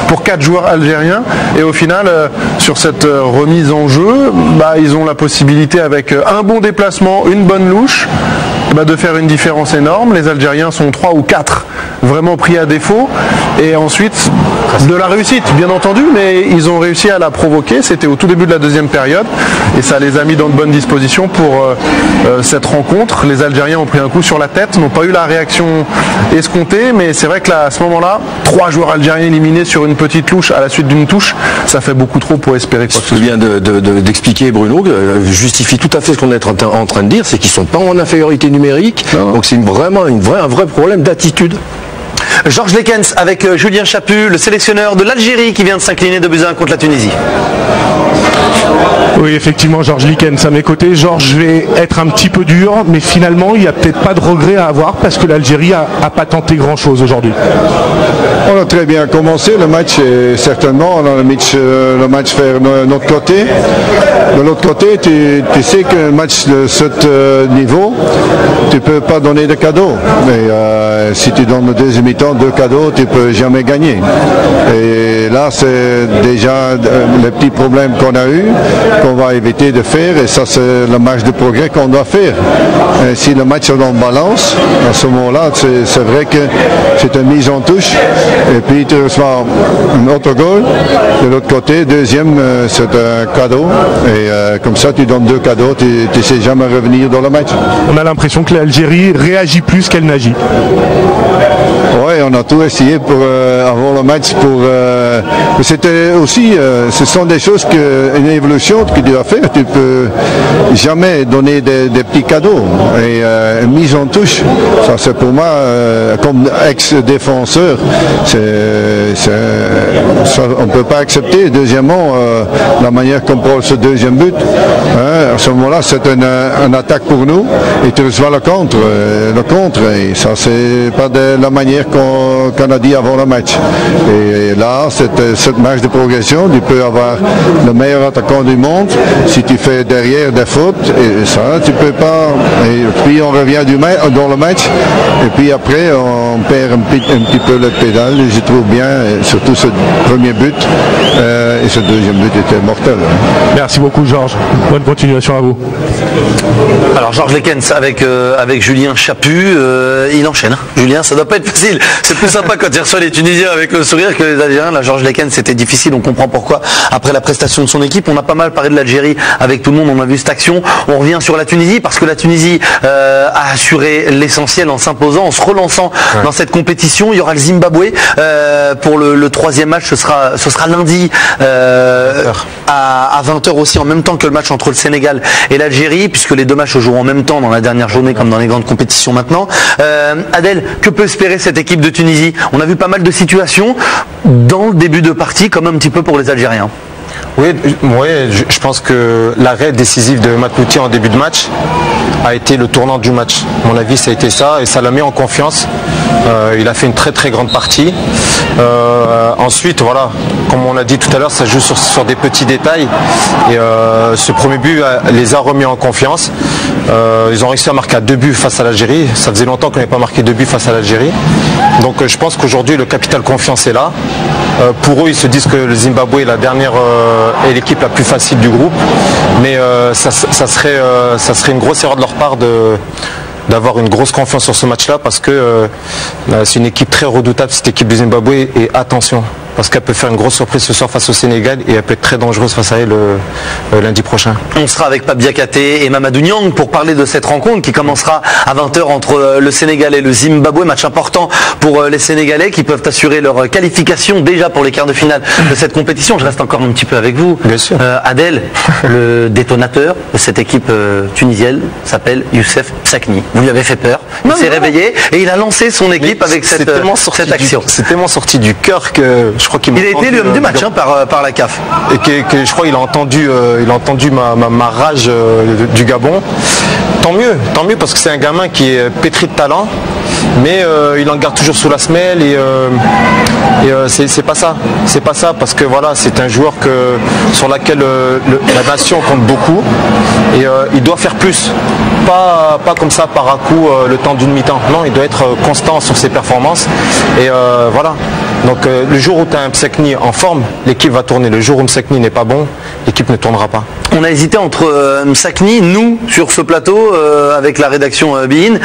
pour 4 joueurs algériens. Et au final, sur cette remise en jeu, ils ont la possibilité, avec un bon déplacement, une bonne louche, de faire une différence énorme. Les Algériens sont 3 ou 4 vraiment pris à défaut, et ensuite de la réussite bien entendu, mais ils ont réussi à la provoquer. C'était au tout début de la deuxième période et ça les a mis dans de bonnes dispositions pour cette rencontre. Les Algériens ont pris un coup sur la tête, n'ont pas eu la réaction escomptée, mais c'est vrai que là, à ce moment-là, 3 joueurs algériens éliminés sur une petite louche à la suite d'une touche, ça fait beaucoup trop pour espérer quoi que ce soit. Ce que vient d'expliquer Bruno justifie tout à fait ce qu'on est en train de dire, c'est qu'ils ne sont pas en infériorité numérique, donc c'est vraiment un vrai problème d'attitude. Georges Lekens avec Julien Chaput, le sélectionneur de l'Algérie qui vient de s'incliner 2-1 contre la Tunisie. Oui, effectivement, Georges Lekens à mes côtés. Georges, je vais être un petit peu dur, mais finalement, il n'y a peut-être pas de regret à avoir parce que l'Algérie n'a pas tenté grand-chose aujourd'hui. On a très bien commencé le match, et certainement on a le match vers notre côté. De l'autre côté, tu sais qu'un match de ce niveau, tu ne peux pas donner de cadeaux. Mais si tu donnes le deuxième mi-temps 2 cadeaux, tu ne peux jamais gagner. Et là, c'est déjà le petit problème qu'on a eu, qu'on va éviter de faire, et ça c'est le match de progrès qu'on doit faire. Et si le match est en balance, à ce moment-là, c'est vrai que c'est une mise en touche, et puis tu reçois un autre goal, de l'autre côté, deuxième, c'est un cadeau, et comme ça tu donnes 2 cadeaux, tu ne sais jamais revenir dans le match. On a l'impression que l'Algérie réagit plus qu'elle n'agit. Oui, on a tout essayé pour avant le match. C'était aussi, ce sont des choses une évolution que tu dois faire. Tu peux jamais donner des petits cadeaux. Et une mise en touche, ça c'est pour moi, comme ex-défenseur, on ne peut pas accepter. Deuxièmement, la manière qu'on prend ce deuxième but, à ce moment-là, c'est une attaque pour nous. Et tu reçois le contre. Et ça, c'est pas de la manière qu'on a dit avant le match. Et là, cette marge de progression, tu peux avoir le meilleur attaquant du monde si tu fais derrière des fautes, et ça, tu peux pas. Et puis on revient dans le match, et puis après on perd un petit peu le pédale, et je trouve bien, surtout ce premier but, et ce deuxième but était mortel. Merci beaucoup Georges, bonne continuation à vous. Alors Georges Lekens avec Julien Chaput, il enchaîne. Julien, ça doit pas être facile. C'est plus sympa quand il reçoit les Tunisiens avec le sourire que les Algériens. Là, Georges Lekens, c'était difficile, on comprend pourquoi. Après la prestation de son équipe, on a pas mal parlé de l'Algérie avec tout le monde, on a vu cette action. On revient sur la Tunisie parce que la Tunisie a assuré l'essentiel en s'imposant, en se relançant dans cette compétition. Il y aura le Zimbabwe pour le 3e match, ce sera lundi à 20h aussi, en même temps que le match entre le Sénégal et l'Algérie, puisque les 2 matchs se joueront en même temps dans la dernière journée comme dans les grandes compétitions maintenant. Adèle, que peut espérer cette équipe de Tunisie? On a vu pas mal de situations dans le début de partie, comme un petit peu pour les Algériens. Oui, je pense que l'arrêt décisif de Matlouti en début de match a été le tournant du match. À mon avis, ça a été ça, et ça l'a mis en confiance. Il a fait une très très grande partie. Ensuite, voilà, comme on a dit tout à l'heure, ça joue sur des petits détails. Et ce premier but les a remis en confiance. Ils ont réussi à marquer à 2 buts face à l'Algérie. Ça faisait longtemps qu'on n'avait pas marqué 2 buts face à l'Algérie. Donc je pense qu'aujourd'hui, le capital confiance est là. Pour eux, ils se disent que le Zimbabwe est est l'équipe la plus facile du groupe. Mais ça serait une grosse erreur de leur part d'avoir une grosse confiance sur ce match-là, parce que c'est une équipe très redoutable, cette équipe du Zimbabwe, et attention, parce qu'elle peut faire une grosse surprise ce soir face au Sénégal, et elle peut être très dangereuse face à elle lundi prochain. On sera avec Pape Diakhaté et Mamadou Niang pour parler de cette rencontre qui commencera à 20h entre le Sénégal et le Zimbabwe. Match important pour les Sénégalais qui peuvent assurer leur qualification déjà pour les quarts de finale de cette compétition. Je reste encore un petit peu avec vous. Bien sûr. Adèle, le détonateur de cette équipe tunisienne s'appelle Youssef Msakni. Vous lui avez fait peur, il s'est réveillé et il a lancé son équipe avec cette action. C'est tellement sorti du cœur que je crois qu'il a été l'homme du match par la CAF. Et que je crois qu'il a entendu ma rage du Gabon. Tant mieux, parce que c'est un gamin qui est pétri de talent, mais il en garde toujours sous la semelle, et c'est pas ça. C'est pas ça, parce que voilà, c'est un joueur sur laquelle la nation compte beaucoup, et il doit faire plus. Pas comme ça par à coup le temps d'une mi-temps. Non, il doit être constant sur ses performances, et voilà. Donc le jour où tu as un Msekni en forme, l'équipe va tourner. Le jour où Msekni n'est pas bon, l'équipe ne tournera pas. On a hésité entre Msakni, nous, sur ce plateau, avec la rédaction BeIN,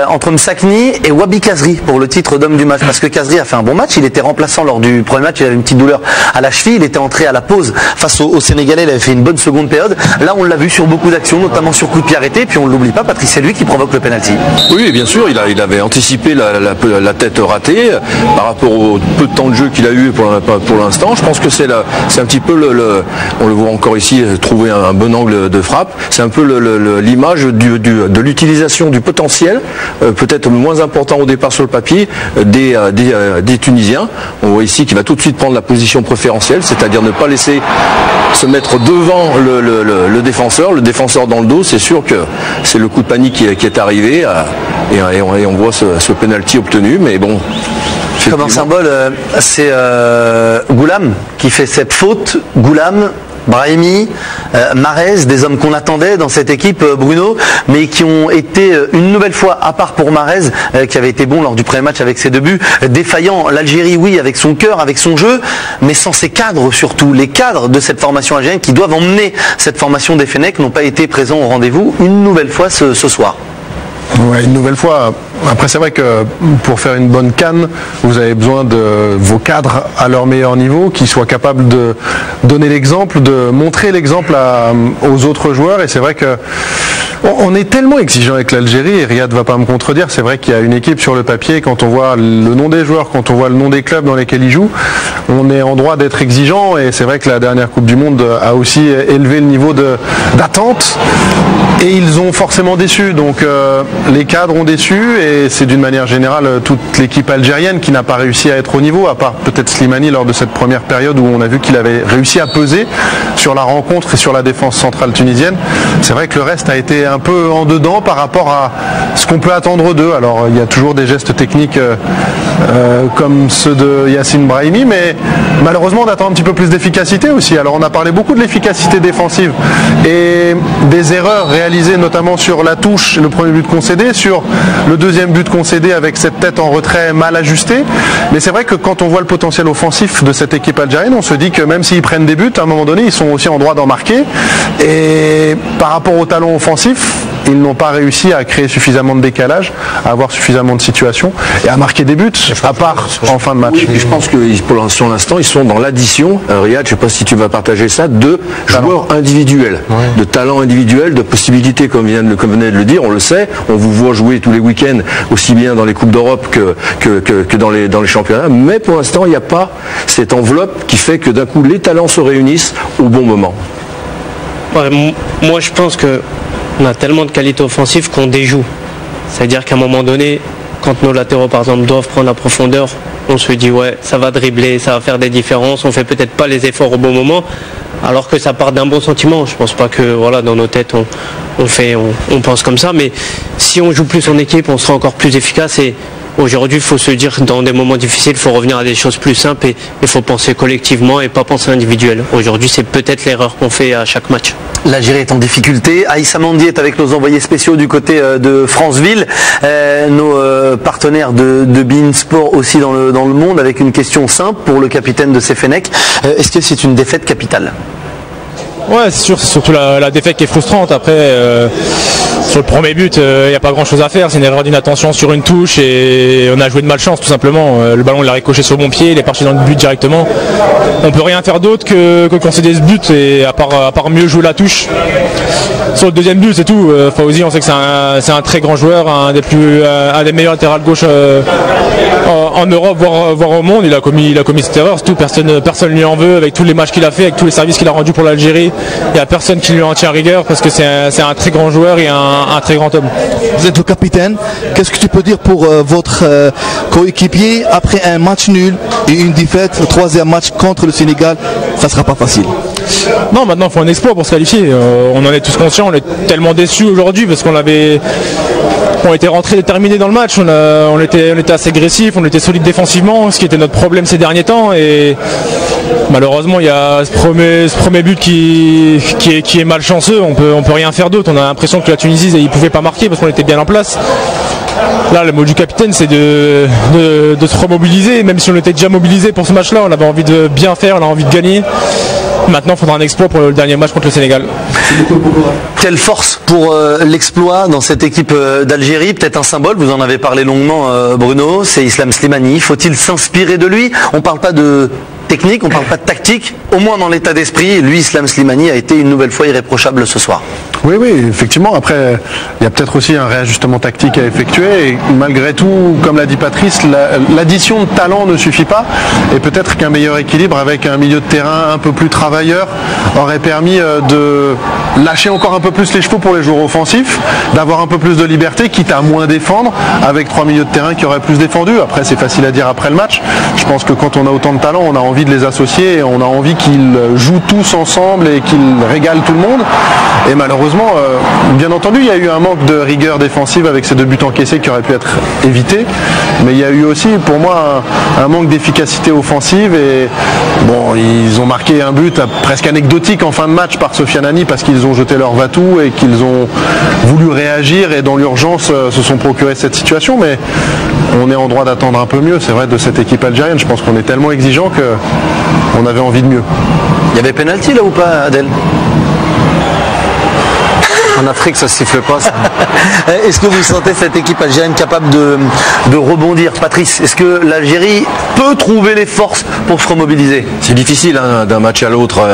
entre Msakni et Wabi Kazri pour le titre d'homme du match. Parce que Kazri a fait un bon match, il était remplaçant lors du premier match, il avait une petite douleur à la cheville, il était entré à la pause face au Sénégalais, il avait fait une bonne seconde période. Là, on l'a vu sur beaucoup d'actions, notamment sur coup de pied arrêté, puis on ne l'oublie pas, Patrice, c'est lui qui provoque le penalty. Oui, bien sûr, il avait anticipé la tête ratée par rapport au peu de temps de jeu qu'il a eu pour l'instant. Je pense que c'est un petit peu on le voit encore ici, trouver un bon angle de frappe. C'est un peu l'image de l'utilisation du potentiel, peut-être moins important au départ sur le papier, des Tunisiens. On voit ici qu'il va tout de suite prendre la position préférentielle, c'est-à-dire ne pas laisser se mettre devant le défenseur dans le dos. C'est sûr que c'est le coup de panique qui est arrivé et on voit ce penalty obtenu, mais bon. Comme un symbole, c'est Goulam qui fait cette faute. Goulam, Brahimi, Mahrez, des hommes qu'on attendait dans cette équipe, Bruno, mais qui ont été une nouvelle fois, à part pour Mahrez, qui avait été bon lors du premier match avec ses 2 buts, défaillant. L'Algérie, oui, avec son cœur, avec son jeu, mais sans ses cadres surtout. Les cadres de cette formation algérienne qui doivent emmener cette formation des Fennecs n'ont pas été présents au rendez-vous une nouvelle fois ce soir. Ouais, une nouvelle fois. Après, c'est vrai que pour faire une bonne CAN, vous avez besoin de vos cadres à leur meilleur niveau, qui soient capables de donner l'exemple, de montrer l'exemple aux autres joueurs. Et c'est vrai que on est tellement exigeant avec l'Algérie, et Riyad ne va pas me contredire. C'est vrai qu'il y a une équipe sur le papier, quand on voit le nom des joueurs, quand on voit le nom des clubs dans lesquels ils jouent, on est en droit d'être exigeant. Et c'est vrai que la dernière Coupe du Monde a aussi élevé le niveau d'attente. Et ils ont forcément déçu. Donc les cadres ont déçu, et c'est d'une manière générale toute l'équipe algérienne qui n'a pas réussi à être au niveau, à part peut-être Slimani lors de cette première période où on a vu qu'il avait réussi à peser sur la rencontre et sur la défense centrale tunisienne. C'est vrai que le reste a été un peu en dedans par rapport à ce qu'on peut attendre d'eux. Alors il y a toujours des gestes techniques comme ceux de Yassine Brahimi, mais malheureusement on attend un petit peu plus d'efficacité aussi. Alors on a parlé beaucoup de l'efficacité défensive et des erreurs réalisées notamment sur la touche, le premier but concédé, sur le deuxième but concédé avec cette tête en retrait mal ajustée. Mais c'est vrai que quand on voit le potentiel offensif de cette équipe algérienne, on se dit que même s'ils prennent des buts, à un moment donné, ils sont aussi en droit d'en marquer. Et par rapport au talent offensif, ils n'ont pas réussi à créer suffisamment de décalage, à avoir suffisamment de situations et à marquer des buts, à part en fin de match. Oui, et je pense que pour l'instant, ils sont dans l'addition, Riyad, je ne sais pas si tu vas partager ça, de joueurs individuels, de talents individuels, de possibilités, comme venait de le dire, on le sait, on vous voit jouer tous les week-ends, aussi bien dans les Coupes d'Europe que dans les championnats, mais pour l'instant, il n'y a pas cette enveloppe qui fait que d'un coup, les talents se réunissent au bon moment. Ouais, moi, je pense qu'on a tellement de qualité offensive qu'on déjoue. C'est-à-dire qu'à un moment donné, quand nos latéraux, par exemple, doivent prendre la profondeur, on se dit, ouais, ça va dribbler, ça va faire des différences, on fait peut-être pas les efforts au bon moment, alors que ça part d'un bon sentiment. Je pense pas que, voilà, dans nos têtes, on pense comme ça, mais si on joue plus en équipe, on sera encore plus efficace. Et aujourd'hui, il faut se dire, dans des moments difficiles, il faut revenir à des choses plus simples et il faut penser collectivement et pas penser individuel. Aujourd'hui, c'est peut-être l'erreur qu'on fait à chaque match. L'Algérie est en difficulté. Aïssa Mandi est avec nos envoyés spéciaux du côté de Franceville, nos partenaires de beIN Sport aussi dans le monde, avec une question simple pour le capitaine de ces Fennecs. Est-ce que c'est une défaite capitale ? Ouais, c'est sûr, c'est surtout la défaite qui est frustrante. Après, sur le premier but, il n'y a pas grand chose à faire. C'est une erreur d'inattention sur une touche et on a joué de malchance tout simplement. Le ballon il a ricoché sur le bon pied, il est parti dans le but directement. On peut rien faire d'autre que concéder ce but, et à part mieux jouer la touche. Sur le deuxième but, c'est tout. Fawzi, on sait que c'est un très grand joueur, un des meilleurs latérales gauche en Europe, voire au monde. Il a commis cette erreur, c'est tout. Personne lui en veut, avec tous les matchs qu'il a fait, avec tous les services qu'il a rendus pour l'Algérie. Il n'y a personne qui lui en tient rigueur parce que c'est un très grand joueur et un très grand homme. Vous êtes le capitaine. Qu'est-ce que tu peux dire pour votre coéquipier après un match nul et une défaite, le troisième match contre le Sénégal? Ça ne sera pas facile. Non, maintenant il faut un exploit pour se qualifier. On en est tous conscients, on est tellement déçus aujourd'hui parce qu'on avait on était rentré déterminés dans le match. On était assez agressif, on était solide défensivement, ce qui était notre problème ces derniers temps. Et malheureusement, il y a ce premier but qui est malchanceux. On peut rien faire d'autre. On a l'impression que la Tunisie, ils pouvaient pas marquer parce qu'on était bien en place. Là, le mot du capitaine, c'est de se remobiliser. Même si on était déjà mobilisé pour ce match-là, on avait envie de bien faire, on a envie de gagner. Maintenant, il faudra un exploit pour le dernier match contre le Sénégal. Quelle force pour l'exploit dans cette équipe d'Algérie? Peut-être un symbole, vous en avez parlé longuement, Bruno, c'est Islam Slimani. Faut-il s'inspirer de lui? On ne parle pas de technique, on ne parle pas de tactique, au moins dans l'état d'esprit. Lui, Islam Slimani, a été une nouvelle fois irréprochable ce soir. Oui, effectivement. Après, il y a peut-être aussi un réajustement tactique à effectuer. Et malgré tout, comme l'a dit Patrice, l'addition de talent ne suffit pas. Et peut-être qu'un meilleur équilibre avec un milieu de terrain un peu plus travailleur aurait permis de lâcher encore un peu plus les chevaux pour les joueurs offensifs, d'avoir un peu plus de liberté, quitte à moins défendre, avec 3 milieux de terrain qui auraient plus défendu. Après, c'est facile à dire après le match. Je pense que quand on a autant de talent, on a envie de les associer et on a envie qu'ils jouent tous ensemble et qu'ils régalent tout le monde. Et malheureusement, bien entendu, il y a eu un manque de rigueur défensive avec ces 2 buts encaissés qui auraient pu être évités. Mais il y a eu aussi, pour moi, un manque d'efficacité offensive. Et bon, ils ont marqué un but presque anecdotique en fin de match par Sofiane Ani parce qu'ils ont jeté leur va-tout et qu'ils ont voulu réagir et dans l'urgence se sont procuré cette situation. Mais on est en droit d'attendre un peu mieux, c'est vrai, de cette équipe algérienne. Je pense qu'on est tellement exigeant qu'on avait envie de mieux. Il y avait pénalty là ou pas, Adel? En Afrique, ça ne siffle pas. Ça. Est-ce que vous sentez cette équipe algérienne capable de rebondir? Patrice, est-ce que l'Algérie peut trouver les forces pour se remobiliser? C'est difficile d'un match à l'autre,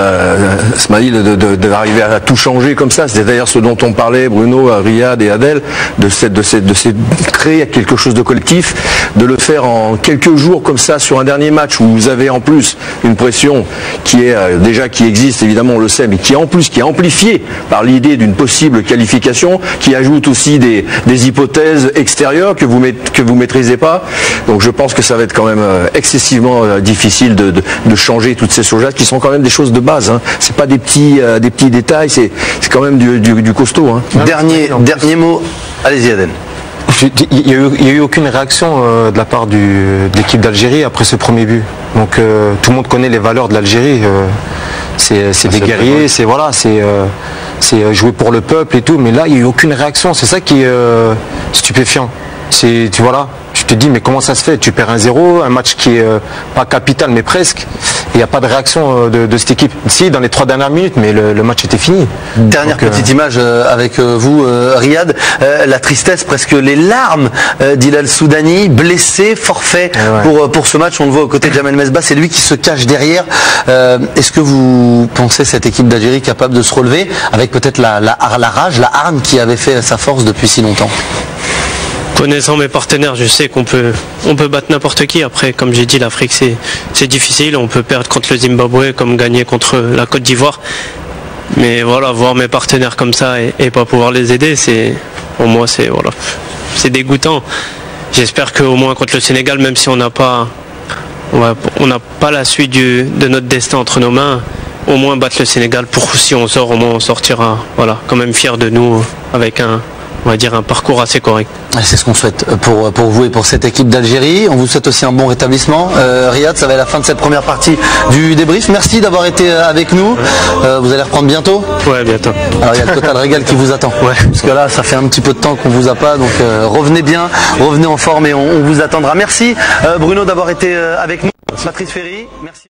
Smaïl, d'arriver à tout changer comme ça. C'est d'ailleurs ce dont on parlait, Bruno, Riyad et Adel, de créer quelque chose de collectif, de le faire en quelques jours comme ça sur un dernier match où vous avez en plus une pression qui existe, évidemment on le sait, mais qui est amplifiée par l'idée d'une possible qualification, qui ajoute aussi des hypothèses extérieures que vous maîtrisez pas. Donc je pense que ça va être quand même excessivement difficile de changer toutes ces choses-là qui sont quand même des choses de base. Hein. C'est pas des petits détails, c'est quand même du costaud. Hein. Dernier mot. Allez-y, Aden. Il n'y a eu aucune réaction de la part de l'équipe d'Algérie après ce premier but. Donc tout le monde connaît les valeurs de l'Algérie. C'est des guerriers, c'est jouer pour le peuple et tout. Mais là, il n'y a eu aucune réaction. C'est ça qui est stupéfiant. Tu te dis, mais comment ça se fait? Tu perds 1-0, un match qui est pas capital, mais presque. Il n'y a pas de réaction de cette équipe. Si, dans les 3 dernières minutes, mais le match était fini. Dernière petite image avec vous, Riyad. La tristesse, presque les larmes d'Hilal Soudani, blessé, forfait pour ce match. On le voit aux côtés de Jamel Mesbah, c'est lui qui se cache derrière. Est-ce que vous pensez cette équipe d'Algérie capable de se relever avec peut-être la rage, la hargne qui avait fait sa force depuis si longtemps? Connaissant mes partenaires, je sais qu'on peut battre n'importe qui. Après, comme j'ai dit, l'Afrique c'est difficile. On peut perdre contre le Zimbabwe comme gagner contre la Côte d'Ivoire. Mais voilà, voir mes partenaires comme ça et pas pouvoir les aider, pour moi c'est dégoûtant. J'espère qu'au moins contre le Sénégal, même si on n'a pas la suite de notre destin entre nos mains, au moins battre le Sénégal pour si on sort, au moins on sortira quand même fier de nous avec un parcours assez correct. C'est ce qu'on souhaite pour vous et pour cette équipe d'Algérie. On vous souhaite aussi un bon rétablissement. Riyad, ça va être la fin de cette première partie du débrief. Merci d'avoir été avec nous. Vous allez reprendre bientôt? Ouais, bientôt. Alors il y a le Total Régal qui vous attend. Ouais. Parce que là, ça fait un petit peu de temps qu'on vous a pas. Donc revenez bien, revenez en forme et on vous attendra. Merci Bruno d'avoir été avec nous. Patrice Ferry, merci.